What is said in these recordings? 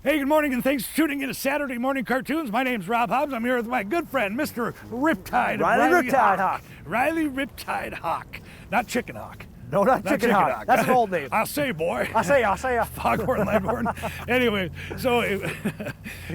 Hey, good morning, and thanks for tuning in to Saturday Morning Cartoons. My name's Rob Hobbs. I'm here with my good friend, Mr. Riptide. Riley Riptide Hawk. Riley Riptide Hawk. Not Chicken Hawk. No, not Chicken Hawk. That's an old name. I'll say, boy. I'll say. Foghorn Leghorn. Anyway, so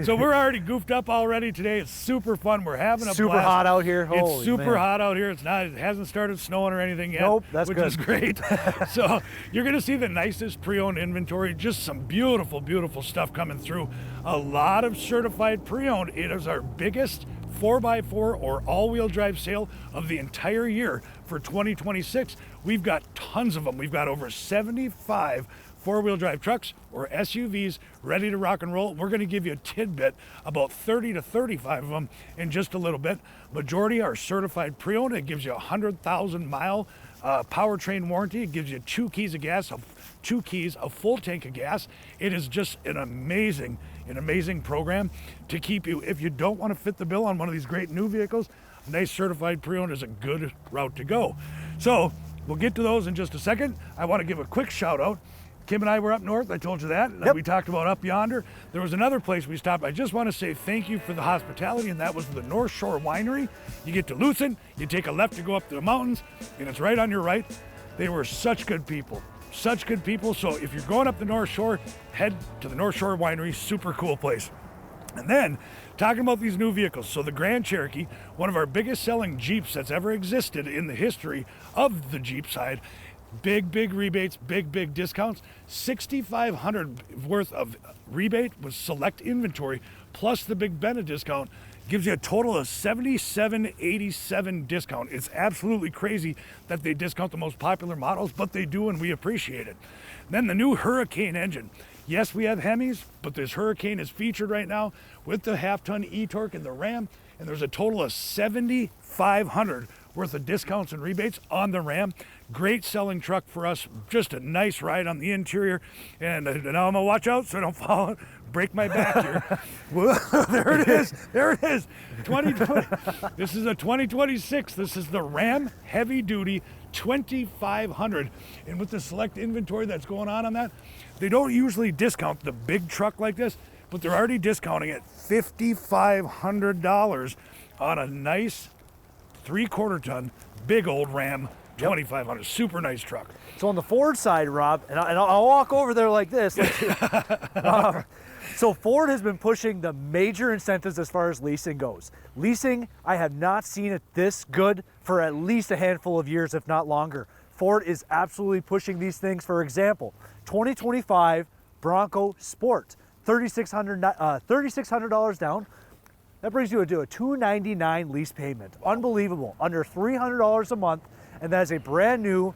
we're already goofed up already today. It's super fun. We're having a super blast. hot out here. It's super hot out here. It hasn't started snowing or anything yet. Nope, that's which good. is great. So you're going to see the nicest pre-owned inventory. Just some beautiful, beautiful stuff coming through. A lot of certified pre-owned. It is our biggest 4x4 or all-wheel drive sale of the entire year for 2026. We've got tons of them. We've got over 75 four-wheel drive trucks or SUVs ready to rock and roll. We're going to give you a tidbit about 30 to 35 of them in just a little bit. Majority are certified pre-owned. It gives you a 100,000 mile powertrain warranty. It gives you 2 keys, a full tank of gas. It is just an amazing program to keep you. If you don't want to fit the bill on one of these great new vehicles, a nice certified pre-owned is a good route to go. So we'll get to those in just a second. I want to give a quick shout out. Kim and I were up north. I told you that. Yep. We talked about up yonder. There was another place we stopped. I just want to say thank you for the hospitality, and that was the North Shore Winery. You get to Lucin, you take a left to go up to the mountains, and it's right on your right. They were such good people. Such good people. So if you're going up the North Shore, head to the North Shore Winery. Super cool place. And then, talking about these new vehicles, so the Grand Cherokee, one of our biggest selling Jeeps that's ever existed in the history of the Jeep side, big rebates, big discounts, $6,500 worth of rebate with select inventory, plus the big Benna discount, gives you a total of $77.87 discount. It's absolutely crazy that they discount the most popular models, but they do, and we appreciate it. Then the new Hurricane engine. Yes, we have Hemis, but this Hurricane is featured right now with the half-ton e-torque and the Ram, and there's a total of $7,500 worth of discounts and rebates on the Ram. Great selling truck for us, just a nice ride on the interior. And now I'm gonna watch out so I don't fall, break my back here. There it is. 2020. This is a 2026. This is the Ram Heavy Duty 2500. And with the select inventory that's going on that, they don't usually discount the big truck like this, but they're already discounting it $5,500 on a nice 3/4 ton big old Ram 2500. Super nice truck. So on the Ford side, Rob, and I'll walk over there like this. So Ford has been pushing the major incentives as far as leasing goes. Leasing, I have not seen it this good for at least a handful of years, if not longer. Ford is absolutely pushing these things. For example, 2025 Bronco Sport, $3,600 down. That brings you to a $299 lease payment. Unbelievable, under $300 a month, and that is a brand new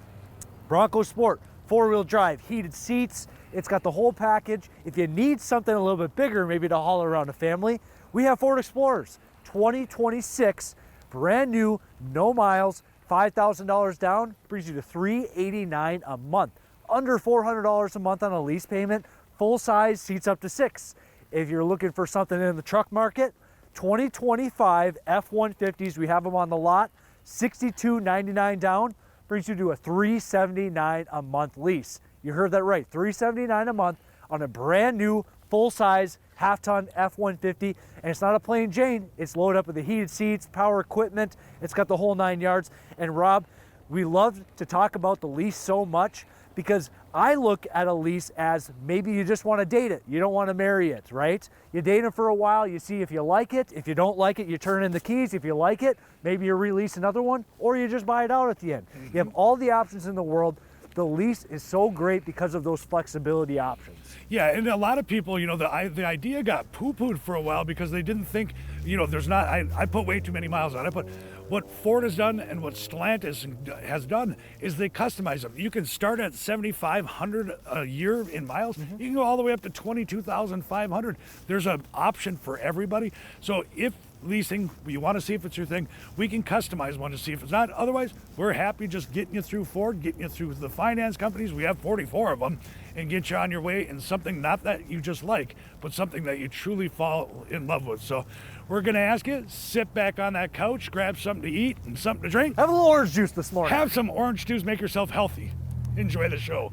Bronco Sport, 4-wheel drive, heated seats. It's got the whole package. If you need something a little bit bigger, maybe to haul around a family, we have Ford Explorers, 2026, brand new, no miles, $5,000 down, brings you to $389 a month. Under $400 a month on a lease payment, full size, seats up to 6. If you're looking for something in the truck market, 2025 F-150s, we have them on the lot, $62.99 down, brings you to a $379 a month lease. You heard that right, $379 a month on a brand new full-size half-ton F-150, and it's not a plain Jane. It's loaded up with the heated seats, power equipment. It's got the whole 9 yards. And Rob, we love to talk about the lease so much because I look at a lease as maybe you just want to date it. You don't want to marry it, right? You date them for a while, you see if you like it. If you don't like it, you turn in the keys. If you like it, maybe you release another one, or you just buy it out at the end. You have all the options in the world. The lease is so great because of those flexibility options. Yeah, and a lot of people, the idea got poo-pooed for a while because they didn't think, there's not, I put way too many miles on it, but what Ford has done and what Stellantis has done is they customize them. You can start at 7,500 a year in miles. You can go all the way up to 22,500. There's an option for everybody. So if leasing, you want to see if it's your thing, we can customize one to see if it's not. Otherwise, we're happy just getting you through Ford, getting you through the finance companies. We have 44 of them, and get you on your way in something not that you just like, but something that you truly fall in love with. So we're going to ask you, sit back on that couch, grab something to eat and something to drink. Have a little orange juice this morning. Have some orange juice, make yourself healthy. Enjoy the show.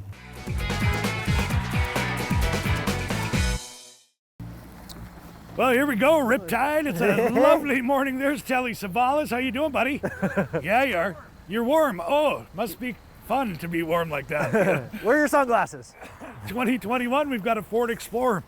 Well, here we go, Riptide. It's a lovely morning. There's Telly Savalas. How you doing, buddy? Yeah, you are. You're warm. Oh, must be fun to be warm like that. Wear your sunglasses. 2021, we've got a Ford Explorer.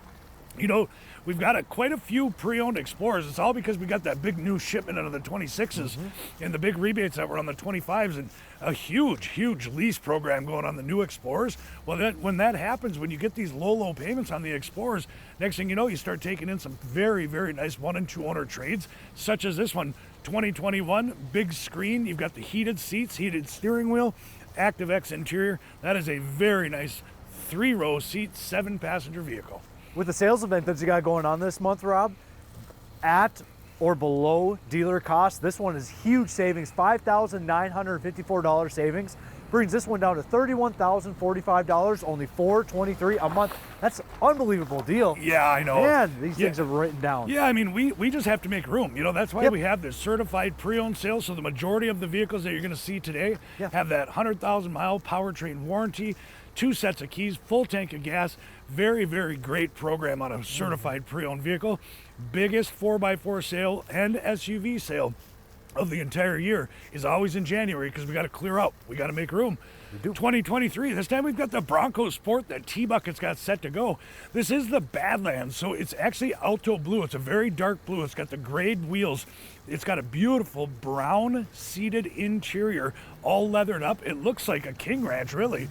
You know, we've got quite a few pre-owned Explorers. It's all because we got that big new shipment out of the 26s and the big rebates that were on the 25s and a huge lease program going on the new Explorers. Well, when that happens, when you get these low payments on the Explorers, next thing you know, you start taking in some very nice 1 and 2 owner trades, such as this one, 2021, big screen. You've got the heated seats, heated steering wheel, ActiveX interior. That is a very nice 3-row seat, 7-passenger vehicle. With the sales event that you got going on this month, Rob, at or below dealer cost, this one is huge savings, $5,954 savings. Brings this one down to $31,045, only $423 a month. That's an unbelievable deal. Yeah, I know. Man, these things are written down. Yeah, I mean, we just have to make room. You know, that's why we have this certified pre-owned sale. So the majority of the vehicles that you're going to see today have that 100,000-mile powertrain warranty, 2 sets of keys, full tank of gas. Very great program on a certified pre-owned vehicle. Biggest 4x4 sale and SUV sale of the entire year is always in January because we got to clear out. We got to make room. 2023, this time we've got the Bronco Sport that T-Bucket's got set to go. This is the Badlands, so it's actually Alto Blue. It's a very dark blue. It's got the grade wheels. It's got a beautiful brown seated interior, all leathered up. It looks like a King Ranch, really.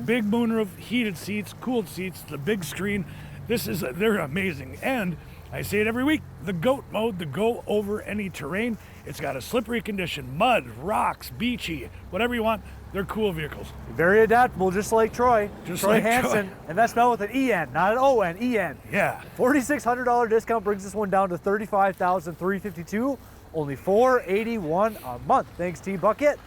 Big moonroof, heated seats, cooled seats, the big screen. They're amazing. And I say it every week, the GOAT mode, the go over any terrain. It's got a slippery condition, mud, rocks, beachy, whatever you want. They're cool vehicles. Very adaptable, just like Troy. Just Troy like Hansen, Troy. and that's spelled with an E-N, not an O-N, E-N. Yeah. $4,600 discount brings this one down to $35,352, only $481 a month. Thanks, T-Bucket.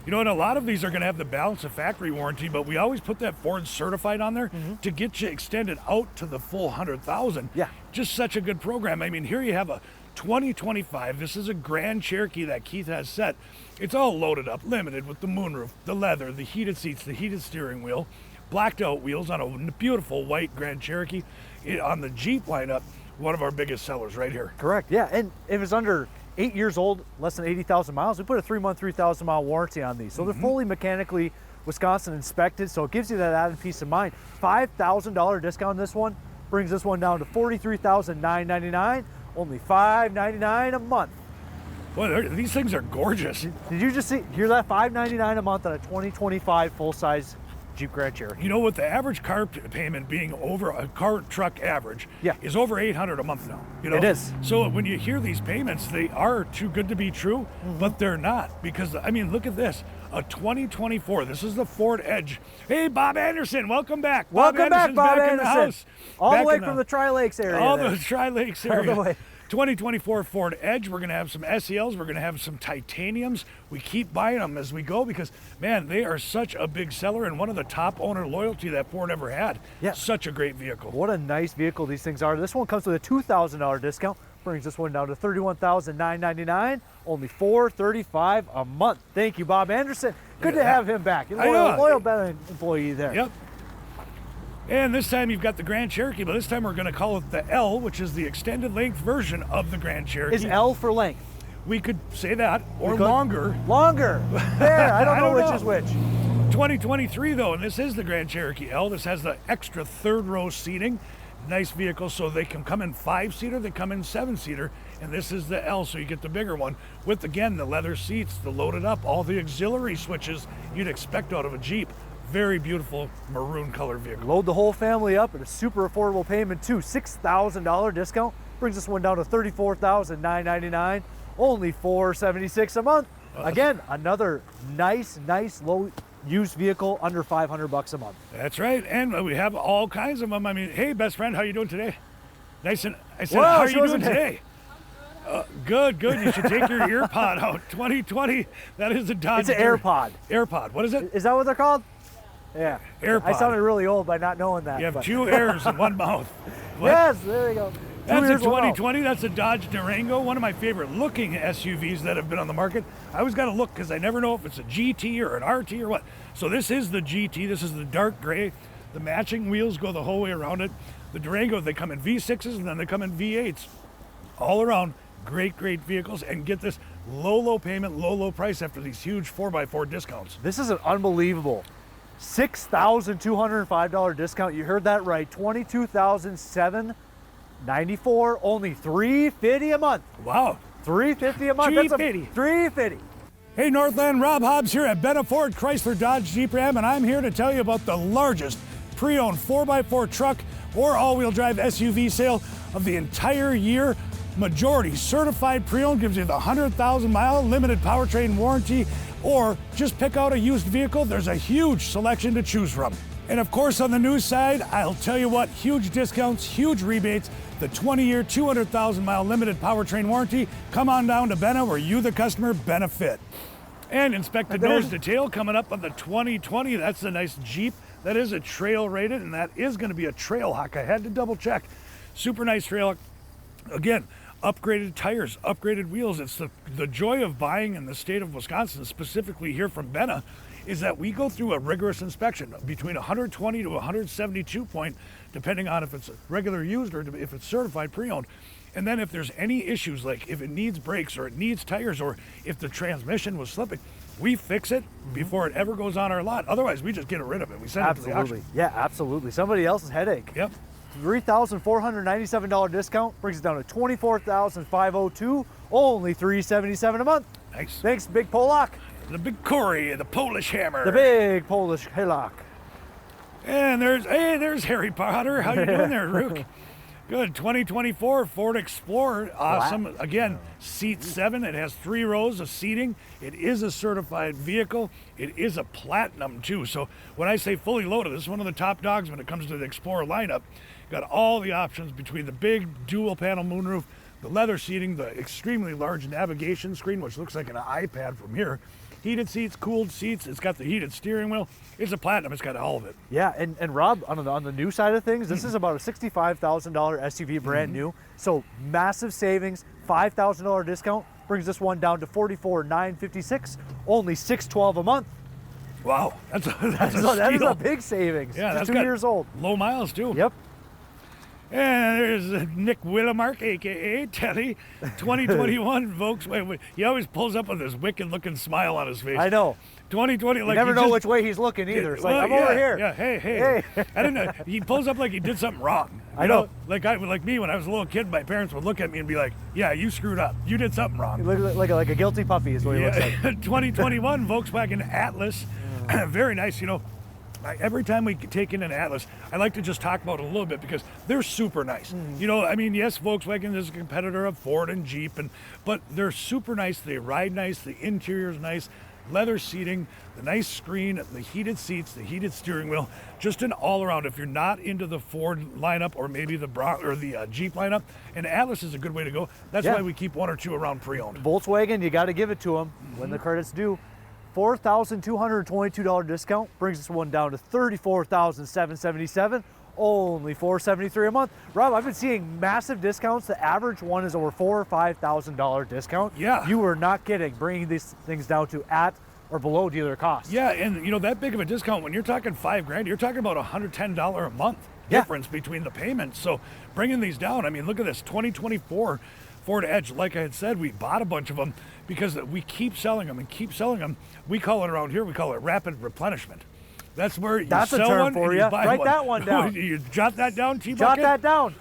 You know, and a lot of these are going to have the balance of factory warranty, but we always put that Ford certified on there to get you extended out to the full 100,000. Yeah. Just such a good program. I mean, here you have a 2025. This is a Grand Cherokee that Keith has set. It's all loaded up, limited with the moonroof, the leather, the heated seats, the heated steering wheel, blacked out wheels on a beautiful white Grand Cherokee. On the Jeep lineup, one of our biggest sellers right here. Correct, yeah. And if it's under 8 years old, less than 80,000 miles, we put a 3-month, 3,000-mile warranty on these. So they're fully mechanically Wisconsin inspected, so it gives you that added peace of mind. $5,000 discount on this one brings this one down to $43,999, only $599 a month. Boy, these things are gorgeous. Did you just hear that? $599 a month on a 2025 full-size Jeep Grand Cherokee. You know, with the average car payment being over a car truck average is over $800 a month now. You know? It is. So when you hear these payments, they are too good to be true, but they're not, because I mean, look at this, a 2024. This is the Ford Edge. Hey, Bob Anderson, welcome back. Welcome back, Bob back Anderson. in the house. All Back the way in from the Tri-Lakes area. All there. the Tri-Lakes All area. the way. 2024 Ford Edge. We're going to have some SELs. We're going to have some titaniums. We keep buying them as we go because, man, they are such a big seller and one of the top owner loyalty that Ford ever had. Yeah. Such a great vehicle. What a nice vehicle these things are. This one comes with a $2,000 discount. Brings this one down to $31,999, only $435 a month. Thank you, Bob Anderson. Good to have him back. Loyal Benna employee there. Yep. And this time you've got the Grand Cherokee, but this time we're going to call it the L, which is the extended length version of the Grand Cherokee. Is L for length? We could say that, or longer. Longer. There, I don't know which is which. 2023 though, and this is the Grand Cherokee L. This has the extra 3rd row seating. Nice vehicle, so they can come in 5-seater, they come in 7-seater, and this is the L, so you get the bigger one with, again, the leather seats, the loaded up, all the auxiliary switches you'd expect out of a Jeep. Very beautiful maroon color vehicle. Load the whole family up at a super affordable payment too. $6,000 discount brings this one down to $34,999, only $476 a month. Again, another nice low used vehicle under $500 a month. That's right, and we have all kinds of them. I mean, hey, best friend, how you doing today? Nice, and I said, Whoa, how are you doing today? Good. You should take your earpod out. 2020, that is a Dodge. It's an AirPod. AirPod, what is it? Is that what they're called? Yeah. AirPod. I sounded really old by not knowing that. You have 2 airs in one mouth. What? Yes, there you go. That's a 2020. That's a Dodge Durango, one of my favorite looking SUVs that have been on the market. I always got to look because I never know if it's a GT or an RT or what. So this is the GT. This is the dark gray. The matching wheels go the whole way around it. The Durango, they come in V6s and then they come in V8s. All around, great vehicles, and get this low payment, low price after these huge 4x4 discounts. This is an unbelievable $6,205 discount. You heard that right. $22,794, only $350 a month. Wow. $350 a month. $350. $350. Hey Northland, Rob Hobbs here at Benna Ford, Chrysler, Dodge, Jeep, Ram, and I'm here to tell you about the largest pre-owned 4x4 truck or all-wheel drive SUV sale of the entire year. Majority certified pre-owned, gives you the 100,000 mile limited powertrain warranty, or just pick out a used vehicle. There's a huge selection to choose from. And of course, on the news side, I'll tell you what, huge discounts, huge rebates, the 20-year, 200,000 mile limited powertrain warranty. Come on down to Benna, where you, the customer, benefit. And inspect the nose to tail coming up on the 2020. That's a nice Jeep. That is a trail rated, and that is going to be a trail hawk. I had to double check. Super nice trail hawk. Again, upgraded tires, upgraded wheels. It's the joy of buying in the state of Wisconsin, specifically here from Benna, is that we go through a rigorous inspection between 120 to 172 point, depending on if it's regular used or if it's certified pre-owned. And then if there's any issues, like if it needs brakes or it needs tires or if the transmission was slipping, we fix it before it ever goes on our lot. Otherwise, we just get rid of it. We send it to the auction. Yeah, absolutely. Somebody else's headache. Yep. $3,497 discount brings it down to $24,502, only $377 a month. Nice. Thanks, Big Polak. The big Cory, the Polish hammer. The big Polish Hillock. And there's Harry Potter. How you doing there, Rook? Good. 2024 Ford Explorer. Awesome. Again, seat 7. It has 3 rows of seating. It is a certified vehicle. It is a platinum too. So when I say fully loaded, this is one of the top dogs when it comes to the Explorer lineup. Got all the options between the big dual panel moonroof, the leather seating, the extremely large navigation screen, which looks like an iPad from here. Heated seats, cooled seats. It's got the heated steering wheel. It's a platinum. It's got all of it. Yeah, and Rob, on the new side of things, this is about a $65,000 SUV, brand new. So massive savings, $5,000 discount brings this one down to $44,956, only $612 a month. Wow, that is a big savings. Yeah, just that's 2 years old. Low miles too. Yep. And there's Nick Willemark, aka Teddy, 2021 Volkswagen. He always pulls up with this wicked-looking smile on his face. I know. 2020, like you never know which way he's looking either. It's like, I'm over here. Yeah, hey. I didn't know. He pulls up like he did something wrong. I know. Like me, when I was a little kid, my parents would look at me and be like, "Yeah, you screwed up. You did something wrong." He looks like a guilty puppy is what he looks like. 2021 Volkswagen Atlas, very nice. You know, every time we take in an Atlas, I like to just talk about it a little bit because they're super nice. You know, I mean, yes, Volkswagen is a competitor of Ford and Jeep, but they're super nice. They ride nice. The interior's nice. Leather seating, the nice screen, the heated seats, the heated steering wheel, just an all-around. If you're not into the Ford lineup or maybe the Jeep lineup, an Atlas is a good way to go. That's why we keep 1 or 2 around pre-owned. Volkswagen, you got to give it to them when the credit's due. $4,222 discount brings this one down to $34,777, only $473 a month. Rob, I've been seeing massive discounts. The average one is over $4,000 or $5,000 discount. Yeah. You are not kidding, bringing these things down to at or below dealer cost. Yeah, and you know, that big of a discount, when you're talking $5,000, you're talking about $110 a month difference between the payments. So bringing these down, I mean, look at this, 2024 Ford Edge. Like I had said, we bought a bunch of them because we keep selling them and keep selling them. We call it around here, we call it rapid replenishment. That's where you That's sell a term one for and you. you buy Write one. that one down. You jot that down, T-Bucket? Jot that down.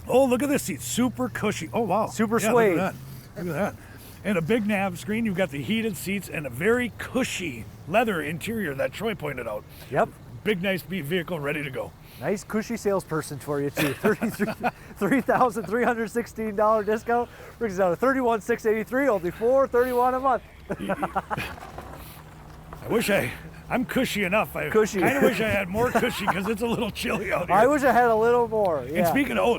Oh, look at this seat. Super cushy. Oh, wow. Super yeah, suede. Look at that. And a big nav screen. You've got the heated seats and a very cushy leather interior that Troy pointed out. Yep. Big, nice vehicle ready to go. Nice cushy salesperson for you too. $3,316 discount brings it down to $31,683, only $431 a month. I'm cushy enough. I Cushy. kind of wish I had more cushy because it's a little chilly out here. I wish I had a little more. Yeah. And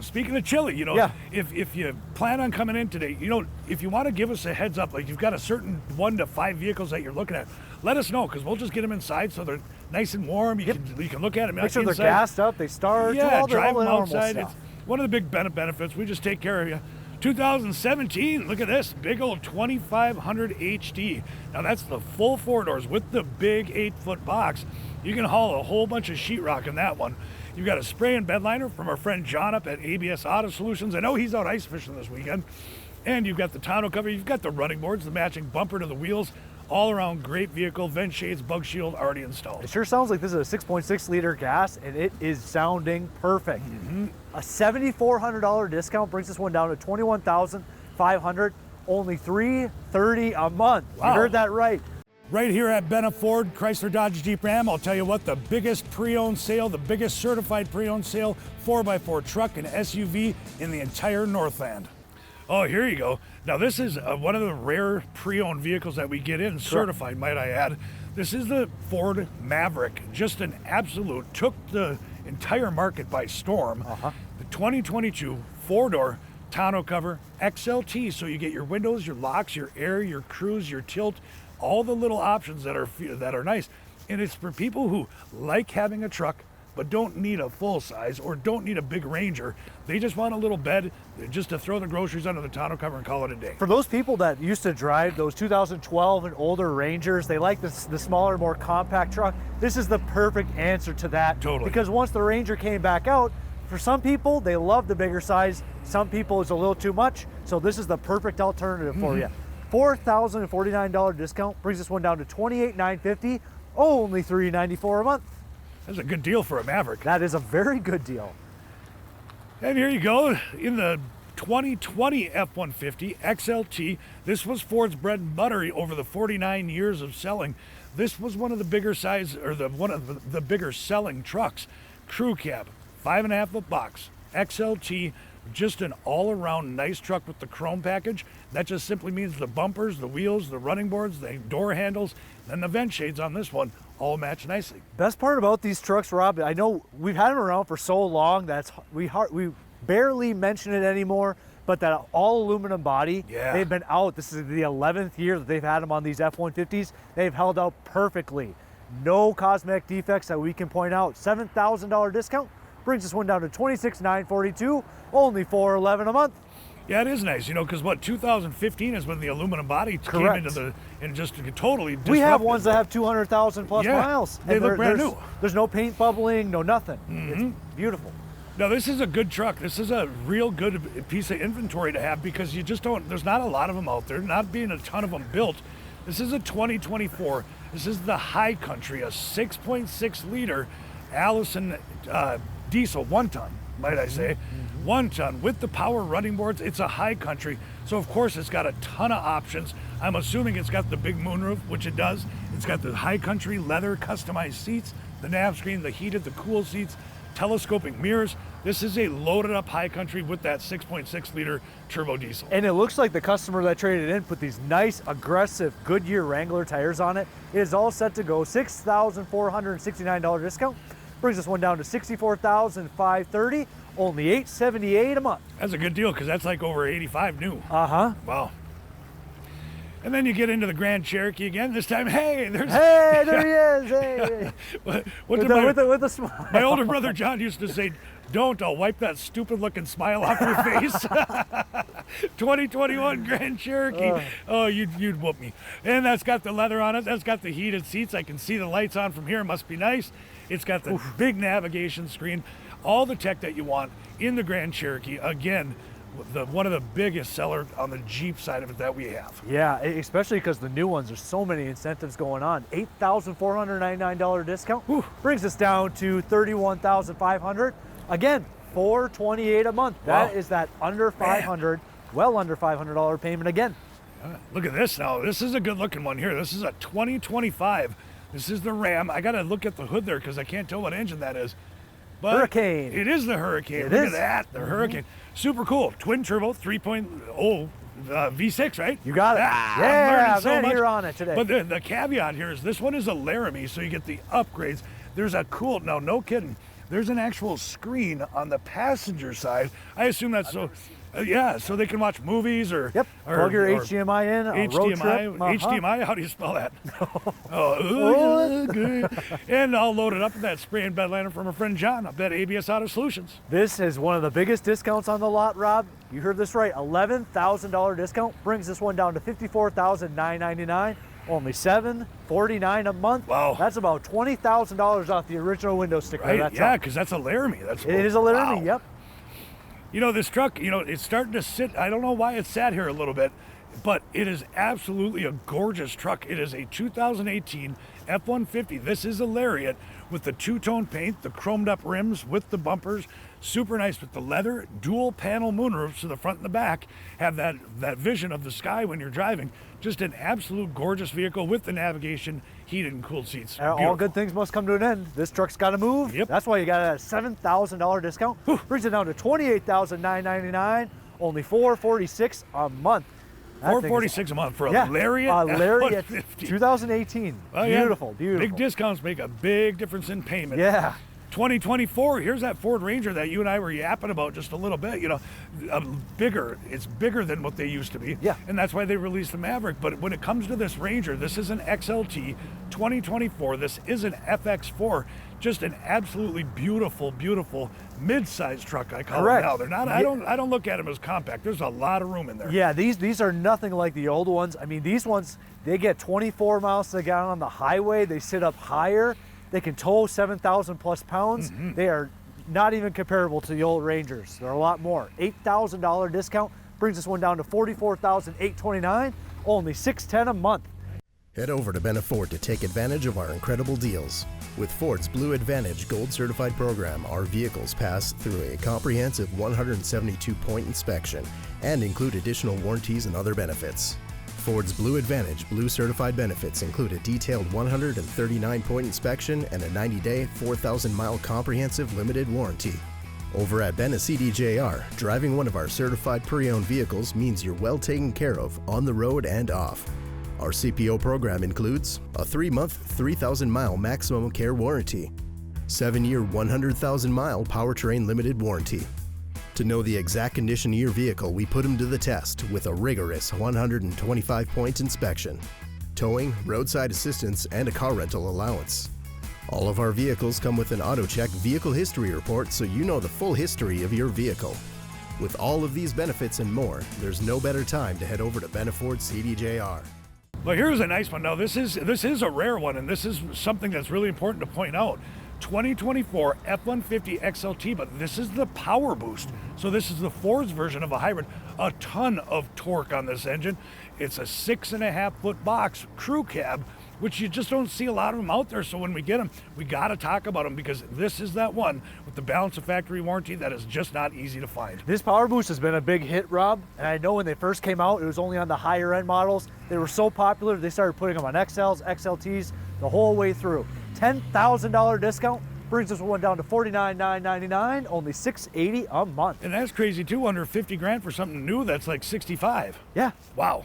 speaking of chilly, you know, if you plan on coming in today, you know, if you want to give us a heads up, like you've got a certain 1 to 5 vehicles that you're looking at, let us know because we'll just get them inside so they're nice and warm. You can look at them. Make sure inside. they're gassed up, they start. Yeah, all drive the them normal outside. stuff. It's one of the big benefits. We just take care of you. 2017, look at this, big old 2500 HD. Now that's the full four doors with the big 8-foot box. You can haul a whole bunch of sheetrock in that one. You've got a spray and bed liner from our friend John up at AWD Auto Solutions. I know he's out ice fishing this weekend. And you've got the tonneau cover, you've got the running boards, the matching bumper to the wheels, all around great vehicle, vent shades, bug shield already installed. It sure sounds like this is a 6.6 liter gas, and it is sounding perfect. A $7,400 discount brings this one down to $21,500, only $330 a month. Wow. You heard that right. Right here at Benna Ford, Chrysler, Dodge, Jeep, Ram, I'll tell you what, the biggest pre-owned sale, the biggest certified pre-owned sale, 4x4 truck and SUV in the entire Northland. Oh, here you go. Now this is one of the rare pre-owned vehicles that we get in, certified, might I add. This is the Ford Maverick, just an absolute, took the entire market by storm. The 2022 four-door tonneau cover XLT, so you get your windows, your locks, your air, your cruise, your tilt, all the little options that are nice. And it's for people who like having a truck but don't need a full size or don't need a big Ranger. They just want a little bed just to throw the groceries under the tonneau cover and call it a day. For those people that used to drive those 2012 and older Rangers, they like the smaller, more compact truck, this is the perfect answer to that. Totally. Because once the Ranger came back out, for some people, they love the bigger size. Some people, it's a little too much. So this is the perfect alternative for you. $4,049 discount brings this one down to $28,950, only $394 a month. That's a good deal for a Maverick. That is a very good deal. And here you go, in the 2020 F-150 XLT, this was Ford's bread and butter over the 49 years of selling. This was one of the bigger size, or one of the bigger selling trucks. Crew cab, 5.5-foot box, XLT, just an all-around nice truck with the chrome package. That just simply means the bumpers, the wheels, the running boards, the door handles, and the vent shades on this one all match nicely. Best part about these trucks, Rob, I know we've had them around for so long that we barely mention it anymore, but that all aluminum body, they've been out. This is the 11th year that they've had them on these F-150s. They've held out perfectly. No cosmetic defects that we can point out. $7,000 discount brings this one down to $26,942, only $411 a month. Yeah, it is nice, you know, because 2015 is when the aluminum body came into and just totally disrupted. We have ones that have 200,000 plus miles. They look brand new. There's no paint bubbling, no nothing. It's beautiful. Now, this is a good truck. This is a real good piece of inventory to have because you just don't, there's not a lot of them out there, not being a ton of them built. This is a 2024. This is the High Country, a 6.6 liter Allison diesel, 1 ton, might I say. 1 ton with the power running boards. It's a High Country, so of course it's got a ton of options. I'm assuming it's got the big moonroof, which it does. It's got the High Country leather customized seats, the nav screen, the heated, the cool seats, telescoping mirrors. This is a loaded up High Country with that 6.6 liter turbo diesel. And it looks like the customer that traded in put these nice, aggressive Goodyear Wrangler tires on it. It is all set to go. $6,469 discount brings this one down to $64,530, only $878 a month. That's a good deal because that's like over 85 new. Wow. And then you get into the Grand Cherokee again. This time, hey, there he is. Hey. With a smile. My older brother John used to say, "Don't, I'll wipe that stupid looking smile off your face." 2021 Grand Cherokee. Oh, you'd whoop me. And that's got the leather on it. That's got the heated seats. I can see the lights on from here. It must be nice. It's got the big navigation screen. All the tech that you want in the Grand Cherokee. Again, one of the biggest sellers on the Jeep side of it that we have. Yeah, especially because the new ones, there's so many incentives going on. $8,499 discount brings us down to $31,500. Again, $428 a month. Wow. That is that under $500, well under $500 payment again. Look at this now. This is a good looking one here. This is a 2025. This is the Ram. I got to look at the hood there because I can't tell what engine that is. But Hurricane. It is the Hurricane. Look at that, the Hurricane. Super cool. Twin turbo, 3.0 V6, right? You got it. I'm so much. You're on it today. But the caveat here is this one is a Laramie, so you get the upgrades. There's a cool, no kidding. there's an actual screen on the passenger side. I assume that's yeah, so they can watch movies or Plug your HDMI in. Road trip. HDMI. How do you spell that? Okay. And I'll load it up with that spray and bed liner from our friend John up at AWD Auto Solutions. This is one of the biggest discounts on the lot, Rob. You heard this right. $11,000 discount brings this one down to $54,999. Only $749 a month. Wow. That's about $20,000 off the original window sticker. Right? That's Yeah, because that's a Laramie. it is a Laramie. Wow. Yep. You know, this truck, you know, it's starting to sit. I don't know why it sat here a little bit, but it is absolutely a gorgeous truck. It is a 2018 F-150. This is a Lariat with the two-tone paint, the chromed up rims with the bumpers. Super nice with the leather, dual panel moonroofs to the front and the back. Have that vision of the sky when you're driving. Just an absolute gorgeous vehicle with the navigation, heated and cooled seats. All good things must come to an end. This truck's got to move. Yep. That's why you got a $7,000 discount. Brings it down to $28,999. Only $446 a month. $446 a month for a Lariat. A Lariat F-150. 2018. Oh, yeah. Beautiful. Big discounts make a big difference in payment. Yeah. 2024, here's that Ford Ranger that you and I were yapping about just a little bit. You know, it's bigger than what they used to be. Yeah. And that's why they released the Maverick. But when it comes to this Ranger, this is an XLT 2024. This is an FX4. Just an absolutely beautiful, beautiful mid-sized truck. I call it now. They're not. I don't look at them as compact. There's a lot of room in there. Yeah. These are nothing like the old ones. I mean, these ones, they get 24 miles to the gallon on the highway. They sit up higher. They can tow 7,000 plus pounds. Mm-hmm. They are not even comparable to the old Rangers. They're a lot more. $8,000 discount brings this one down to $44,829. Only $610 a month. Head over to Benna Ford to take advantage of our incredible deals. With Ford's Blue Advantage Gold Certified program, our vehicles pass through a comprehensive 172-point inspection and include additional warranties and other benefits. Ford's Blue Advantage Blue Certified benefits include a detailed 139-point inspection and a 90-day, 4,000-mile comprehensive limited warranty. Over at Benna CDJR, driving one of our certified pre-owned vehicles means you're well taken care of on the road and off. Our CPO program includes a 3-month, 3,000-mile maximum care warranty, 7-year, 100,000-mile powertrain limited warranty. To know the exact condition of your vehicle, we put them to the test with a rigorous 125-point inspection, towing, roadside assistance, and a car rental allowance. All of our vehicles come with an AutoCheck vehicle history report, so you know the full history of your vehicle. With all of these benefits and more, there's no better time to head over to Benna Ford CDJR. Well, here's a nice one. Now, this is a rare one, and this is something that's really important to point out. 2024 F-150 XLT, but this is the Power Boost. So this is the Ford's version of a hybrid. A ton of torque on this engine. It's a 6.5-foot box crew cab, which you just don't see a lot of them out there. So when we get them, we got to talk about them because this is that one with the balance of factory warranty that is just not easy to find. This Power Boost has been a big hit, Rob. And I know when they first came out, it was only on the higher end models. They were so popular, they started putting them on XLs, XLTs, the whole way through. $10,000 discount brings this one down to $49,999, only $680 a month. And that's crazy too, under 50 grand for something new that's like 65. Yeah. Wow.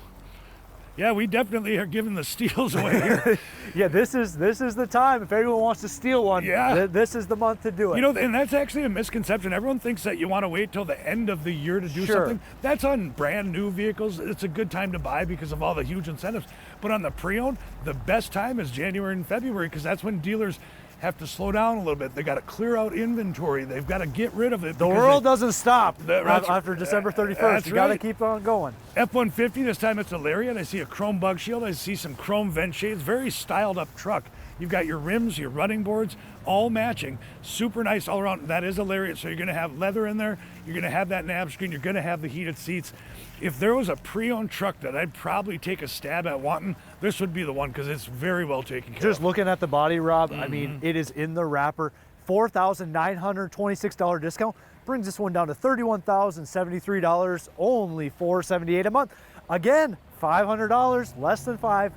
Yeah, we definitely are giving the steals away here. Yeah, this is the time. If anyone wants to steal one, this is the month to do it. You know, and that's actually a misconception. Everyone thinks that you want to wait till the end of the year to do something. That's on brand new vehicles. It's a good time to buy because of all the huge incentives. But on the pre-owned, the best time is January and February because that's when dealers have to slow down a little bit. They got to clear out inventory. They've got to get rid of it. The world doesn't stop after December 31st. You got to keep on going. F-150, this time it's a Lariat. I see a chrome bug shield. I see some chrome vent shades. Very styled up truck. You've got your rims, your running boards, all matching. Super nice all around. That is a Lariat, so you're going to have leather in there. You're going to have that nav screen. You're going to have the heated seats. If there was a pre-owned truck that I'd probably take a stab at wanting, this would be the one because it's very well taken care of. Just looking at the body, Rob, I mean, it is in the wrapper. $4,926 discount brings this one down to $31,073, only $478 a month. Again, $500, less than five.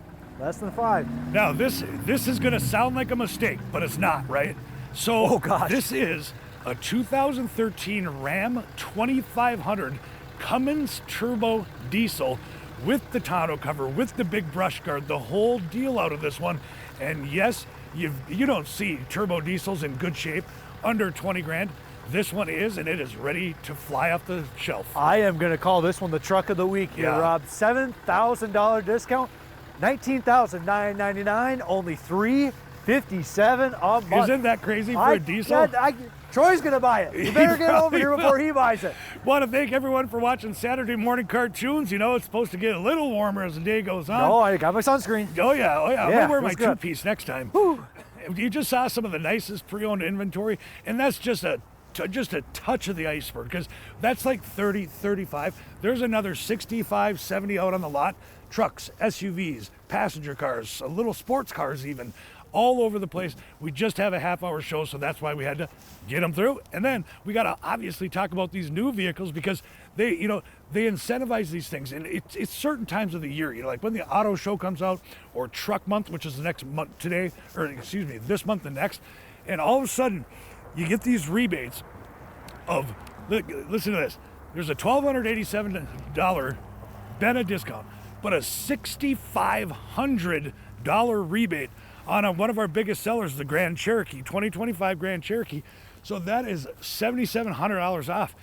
Now, this is going to sound like a mistake, but it's not, right? So this is a 2013 Ram 2500 Cummins turbo diesel with the tonneau cover, with the big brush guard, the whole deal out of this one. And yes, you don't see turbo diesels in good shape under 20 grand. This one is, and it is ready to fly off the shelf. I am going to call this one the truck of the week here, Yeah. Rob. $7,000 discount, $19,999, only $357 a month. Isn't that crazy for a diesel? Troy's going to buy it. You better get over here before he buys it. Want to thank everyone for watching Saturday morning cartoons. You know, it's supposed to get a little warmer as the day goes on. Oh, I got my sunscreen. Oh yeah, oh yeah. I'm Yeah, gonna wear my looks good. two-piece next time. Whew. You just saw some of the nicest pre-owned inventory, and that's just a touch of the iceberg, because that's like 30, 35. There's another 65, 70 out on the lot. Trucks, SUVs, passenger cars, little sports cars even, all over the place. We just have a half-hour show, so that's why we had to get them through. And then we got to obviously talk about these new vehicles, because they incentivize these things, and it's certain times of the year. Like when the auto show comes out, or truck month, which is the next month this month and next, and all of a sudden you get these rebates of, listen to this, there's a $1,287 Benna discount, but a $6,500 rebate on one of our biggest sellers, the Grand Cherokee, 2025 Grand Cherokee. So that is $7,700 off.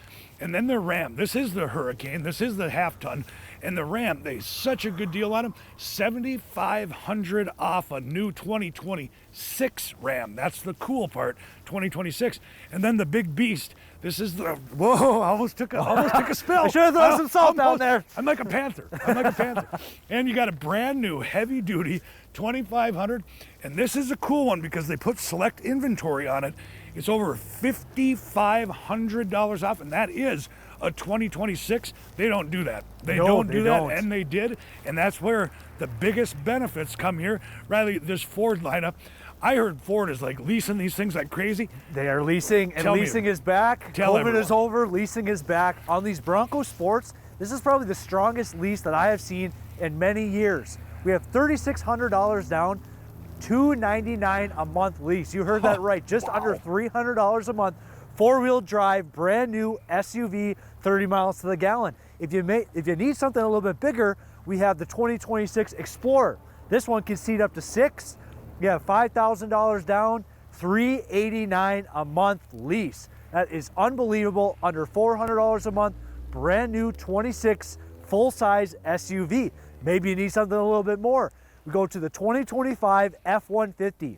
And then the Ram, this is the Hurricane, this is the half ton, and the Ram, they such a good deal on them, $7,500 off a new 2026 Ram. That's the cool part, 2026. And then the big beast, this is the, whoa, I almost took a spill. I should have thrown some salt down there. I'm like a panther. And you got a brand new heavy duty 2500, and this is a cool one because they put select inventory on it. It's over $5,500 off, and that is a 2026. They don't do that. They don't do that, and they did, and that's where the biggest benefits come here. Riley, this Ford lineup, I heard Ford is like leasing these things like crazy. They are leasing, and leasing is back. COVID is over, leasing is back. On these Bronco Sports, this is probably the strongest lease that I have seen in many years. We have $3,600 down, $299 a month lease. You heard that right, just under $300 a month. Four-wheel drive, brand new SUV, 30 miles to the gallon. If you need something a little bit bigger, we have the 2026 Explorer. This one can seat up to 6. You have $5,000 down, $389 a month lease. That is unbelievable, under $400 a month, brand new 26 full-size SUV. Maybe you need something a little bit more. We go to the 2025 F-150,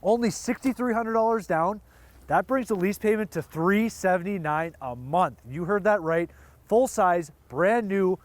only $6,300 down. That brings the lease payment to $379 a month. You heard that right. Full size, brand new,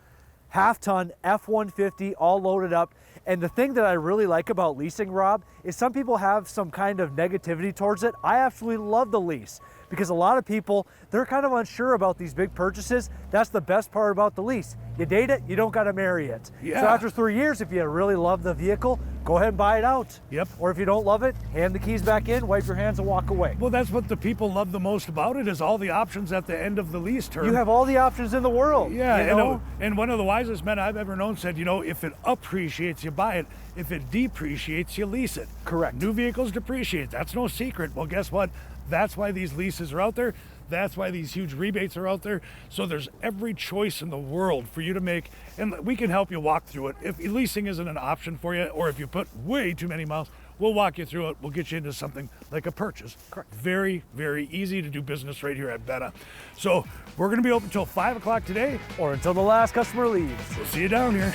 half-ton F-150, all loaded up. And the thing that I really like about leasing, Rob, is some people have some kind of negativity towards it. I absolutely love the lease, because a lot of people, they're kind of unsure about these big purchases. That's the best part about the lease. You date it, you don't got to marry it. Yeah. So after 3 years, if you really love the vehicle, go ahead and buy it out. Yep. Or if you don't love it, hand the keys back in, wipe your hands and walk away. Well, that's what the people love the most about it, is all the options at the end of the lease term. You have all the options in the world. Yeah, you know? and one of the wisest men I've ever known said, if it appreciates, you buy it. If it depreciates, you lease it. Correct. New vehicles depreciate. That's no secret. Well, guess what? That's why these leases are out there. That's why these huge rebates are out there. So there's every choice in the world for you to make, and we can help you walk through it. If leasing isn't an option for you, or if you put way too many miles, we'll walk you through it. We'll get you into something like a purchase. Correct. Very, very easy to do business right here at Benna. So we're going to be open until 5 o'clock today. Or until the last customer leaves. We'll see you down here.